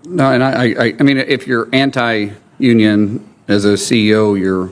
No, and I mean, if you're anti-union as a CEO, you're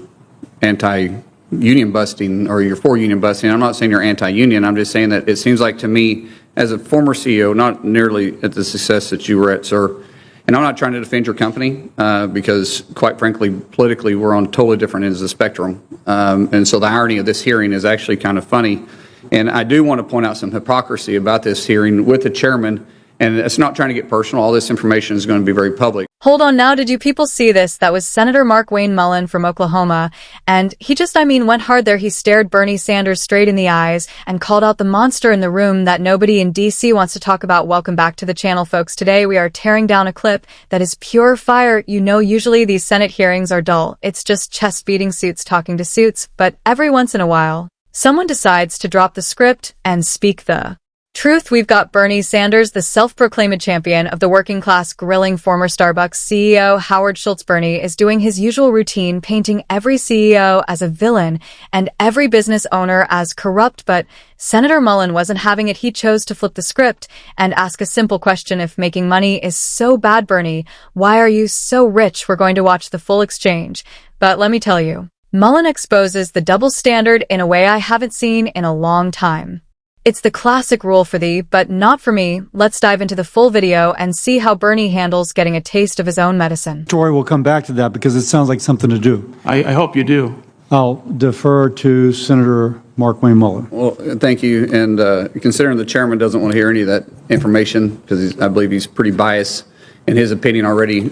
anti-union busting or you're for union busting. I'm not saying you're anti-union. I'm just saying that it seems like to me, as a former CEO, not nearly at the success that you were at, sir, and I'm not trying to defend your company because, quite frankly, politically, we're on totally different ends of the spectrum. And so the irony of this hearing is actually kind of funny. And I do want to point out some hypocrisy about this hearing with the chairman. And it's not trying to get personal. All this information is going to be very public. Hold on now, did you people see this? That was Senator Markwayne Mullin from Oklahoma, and he just, went hard there. He stared Bernie Sanders straight in the eyes and called out the monster in the room that nobody in DC wants to talk about. Welcome back to the channel, folks. Today we are tearing down a clip that is pure fire. You know, usually these Senate hearings are dull. It's just chest-beating suits talking to suits, but every once in a while, someone decides to drop the script and speak the truth. We've got Bernie Sanders, the self-proclaimed champion of the working class, grilling former Starbucks CEO Howard Schultz. Bernie is doing his usual routine, painting every CEO as a villain and every business owner as corrupt, but Senator Mullen wasn't having it. He chose to flip the script and ask a simple question. If making money is so bad, Bernie, why are you so rich? We're going to watch the full exchange. But let me tell you, Mullen exposes the double standard in a way I haven't seen in a long time. It's the classic rule for thee, but not for me. Let's dive into the full video and see how Bernie handles getting a taste of his own medicine. Story, we'll come back to that because it sounds like something to do. I hope you do. I'll defer to Senator Markwayne Mullin. Well, thank you. And considering the chairman doesn't want to hear any of that information because I believe he's pretty biased in his opinion already,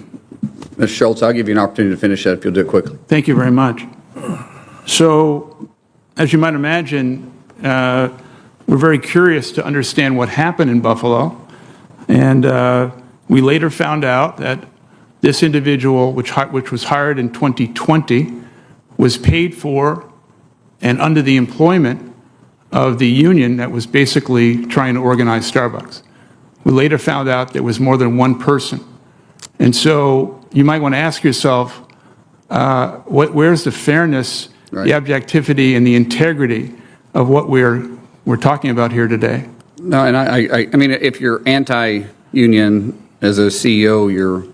Mr. Schultz, I'll give you an opportunity to finish that if you'll do it quickly. Thank you very much. So, as you might imagine, we're very curious to understand what happened in Buffalo, and we later found out that this individual, which was hired in 2020, was paid for and under the employment of the union that was basically trying to organize Starbucks. We later found out there was more than one person. And so you might want to ask yourself, where's the fairness, right, the objectivity, and the integrity of what we're talking about here today? No, and I mean, if you're anti-union as a CEO, you're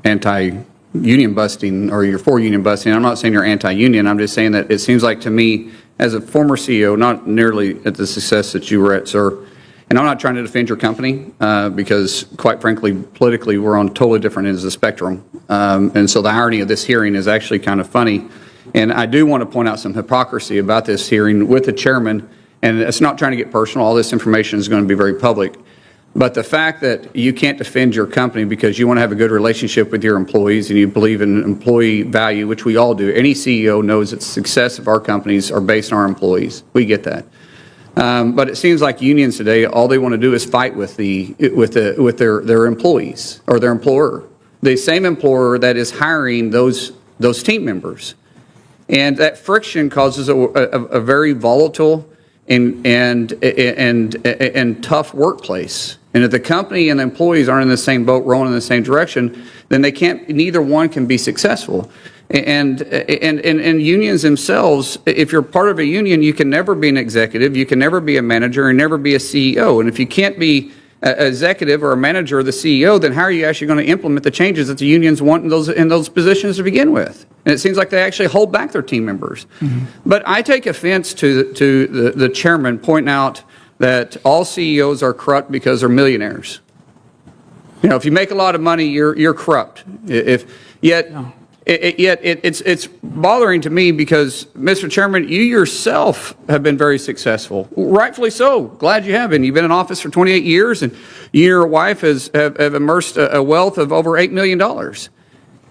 anti-union busting or you're for union busting. I'm not saying you're anti-union. I'm just saying that it seems like to me, as a former CEO, not nearly at the success that you were at, sir, and I'm not trying to defend your company because, quite frankly, politically, we're on totally different ends of the spectrum. And so the irony of this hearing is actually kind of funny. And I do want to point out some hypocrisy about this hearing with the chairman. And it's not trying to get personal. All this information is going to be very public. But the fact that you can't defend your company because you want to have a good relationship with your employees and you believe in employee value, which we all do. Any CEO knows that the success of our companies are based on our employees. We get that. But it seems like unions today, all they want to do is fight with their employees or their employer, the same employer that is hiring those team members. And that friction causes a very volatile and tough workplace. And if the company and the employees aren't in the same boat, rowing in the same direction, then neither one can be successful. And unions themselves, if you're part of a union, you can never be an executive, you can never be a manager, and never be a CEO. And if you can't be an executive or a manager or the CEO, then how are you actually going to implement the changes that the unions want in those positions to begin with? And it seems like they actually hold back their team members. Mm-hmm. But I take offense to the chairman pointing out that all CEOs are corrupt because they're millionaires. You know, if you make a lot of money, you're corrupt. It's bothering to me because, Mr. Chairman, you yourself have been very successful. Rightfully so. Glad you have been. You've been in office for 28 years, and you and your wife have immersed a wealth of over $8 million.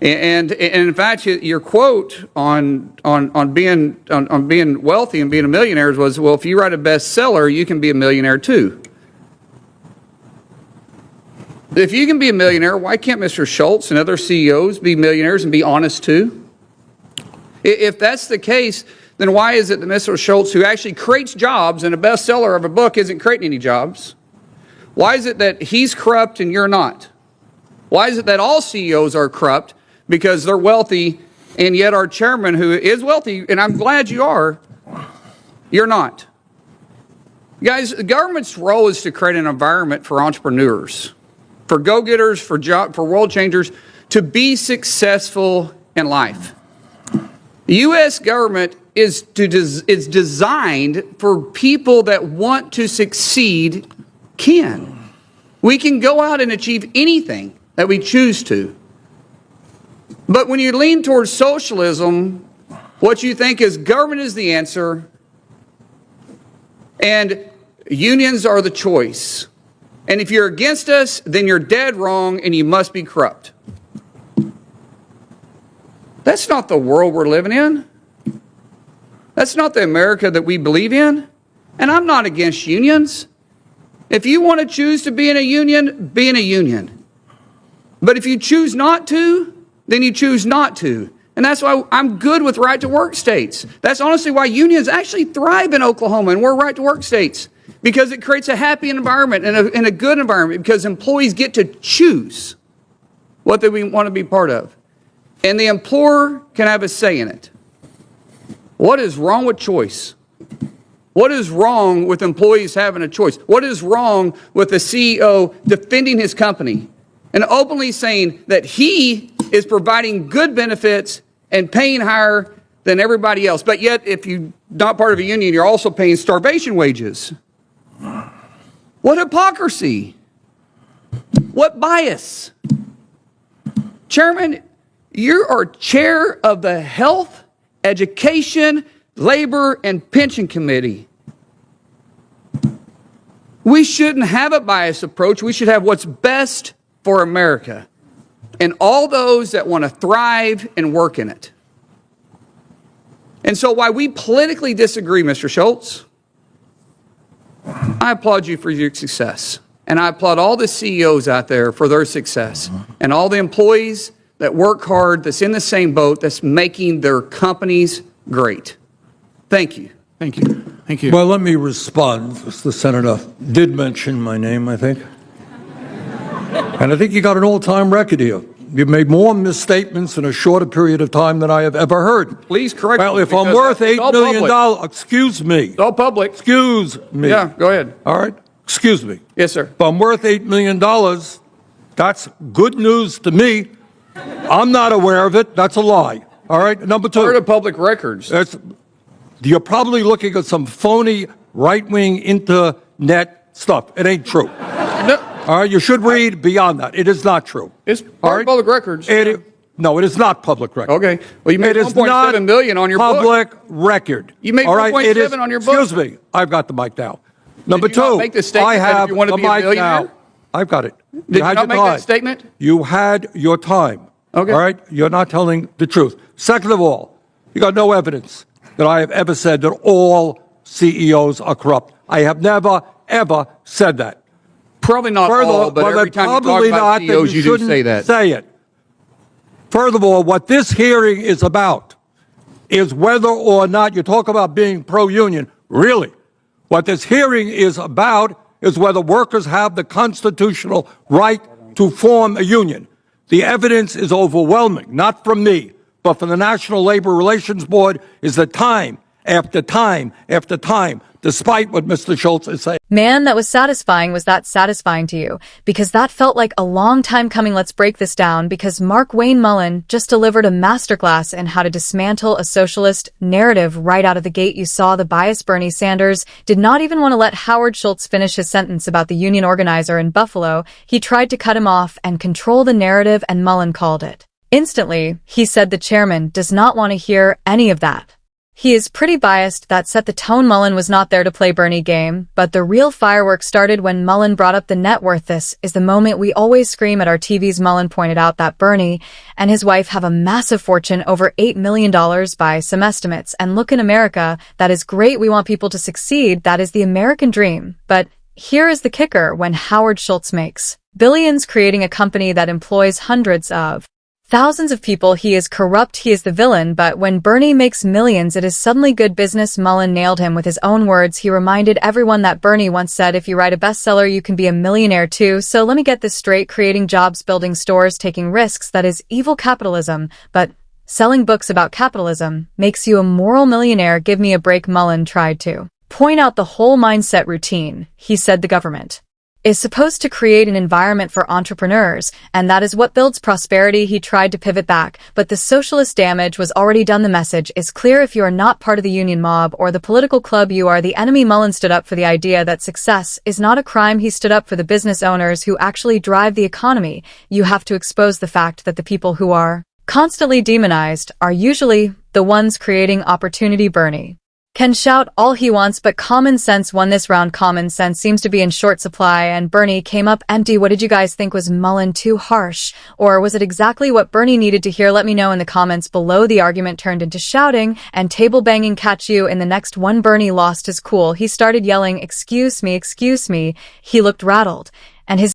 And in fact, your quote on being wealthy and being a millionaire was, well, if you write a bestseller, you can be a millionaire too. If you can be a millionaire, why can't Mr. Schultz and other CEOs be millionaires and be honest too? If that's the case, then why is it that Mr. Schultz, who actually creates jobs and a bestseller of a book, isn't creating any jobs? Why is it that he's corrupt and you're not? Why is it that all CEOs are corrupt because they're wealthy, and yet our chairman, who is wealthy, and I'm glad you are, you're not? Guys, the government's role is to create an environment for entrepreneurs. for go-getters, for world changers to be successful in life. The U.S. government is designed for people that want to succeed can. We can go out and achieve anything that we choose to. But when you lean towards socialism, what you think is government is the answer and unions are the choice. And if you're against us, then you're dead wrong and you must be corrupt. That's not the world we're living in. That's not the America that we believe in. And I'm not against unions. If you want to choose to be in a union, be in a union. But if you choose not to, then you choose not to. And that's why I'm good with right-to-work states. That's honestly why unions actually thrive in Oklahoma, and we're right-to-work states, because it creates a happy environment and a good environment, because employees get to choose what they want to be part of. And the employer can have a say in it. What is wrong with choice? What is wrong with employees having a choice? What is wrong with the CEO defending his company and openly saying that he is providing good benefits and paying higher than everybody else? But yet, if you're not part of a union, you're also paying starvation wages. What hypocrisy? What bias? Chairman, you are chair of the Health, Education, Labor, and Pension Committee. We shouldn't have a biased approach. We should have what's best for America and all those that want to thrive and work in it. And so while we politically disagree, Mr. Schultz, I applaud you for your success. And I applaud all the CEOs out there for their success and all the employees that work hard, that's in the same boat, that's making their companies great. Thank you. Thank you. Thank you. Well, let me respond. The senator did mention my name, I think. And I think you got an all-time record here. You've made more misstatements in a shorter period of time than I have ever heard. Please correct me. Well, if I'm worth $8 million, excuse me. It's all public. Excuse me. Yeah, go ahead. All right? Excuse me. Yes, sir. If I'm worth $8 million, that's good news to me. I'm not aware of it. That's a lie. All right? Number two. Part of public records. You're probably looking at some phony right-wing internet stuff. It ain't true. No, All right? You should read beyond that. It is not true. it's All part right? of public records. No, it is not public record. Okay. Well, you made It is not $1.7 million on your book. public record. You made All right? It is- 1.7 on your book. Excuse me. I've got the mic now. Number you not two, make the statement I that if have you want to the be a mic millionaire? now. I've got it. Did you had not your make time. that statement? You had your time. Okay. All right? You're not telling the truth. Second of all, you got no evidence that I have ever said that all CEOs are corrupt. I have never, ever said that. Probably not all, but every time you talk probably about not, then CEOs, you do shouldn't say that. Say it. Furthermore, what this hearing is about is whether or not you talk about being pro-union. Really, what this hearing is about is whether workers have the constitutional right to form a union. The evidence is overwhelming, not from me, but from the National Labor Relations Board, is that time after time after time, despite what Mr. Schultz is saying. Man, that was satisfying. Was that satisfying to you? Because that felt like a long time coming. Let's break this down, because Markwayne Mullin just delivered a masterclass in how to dismantle a socialist narrative right out of the gate. You saw the biased Bernie Sanders did not even want to let Howard Schultz finish his sentence about the union organizer in Buffalo. He tried to cut him off and control the narrative, and Mullin called it. Instantly, he said the chairman does not want to hear any of that. He is pretty biased. That set the tone. Mullin was not there to play Bernie game, but the real fireworks started when Mullin brought up the net worth. This is the moment we always scream at our TVs. Mullin pointed out that Bernie and his wife have a massive fortune, over $8 million by some estimates. And look, in America, that is great. We want people to succeed. That is the American dream. But here is the kicker: when Howard Schultz makes billions creating a company that employs hundreds of thousands of people, he is corrupt, he is the villain. But when Bernie makes millions, it is suddenly good business. Mullin nailed him with his own words. He reminded everyone that Bernie once said, if you write a bestseller, you can be a millionaire too. So let me get this straight: creating jobs, building stores, taking risks, that is evil capitalism. But selling books about capitalism makes you a moral millionaire. Give me a break. Mullin tried to point out the whole mindset routine. He said the government is supposed to create an environment for entrepreneurs, and that is what builds prosperity. He tried to pivot back, but the socialist damage was already done. The message is clear: if you are not part of the union mob or the political club, you are the enemy. Mullen stood up for the idea that success is not a crime. He stood up for the business owners who actually drive the economy. You have to expose the fact that the people who are constantly demonized are usually the ones creating opportunity. Bernie can shout all he wants, but common sense won this round. Common sense seems to be in short supply, and Bernie came up empty. What did you guys think? Was Mullen too harsh, or was it exactly what Bernie needed to hear? Let me know in the comments below. The argument turned into shouting and table banging. Catch you in the next one. Bernie lost his cool. He started yelling, excuse me, excuse me. He looked rattled, and his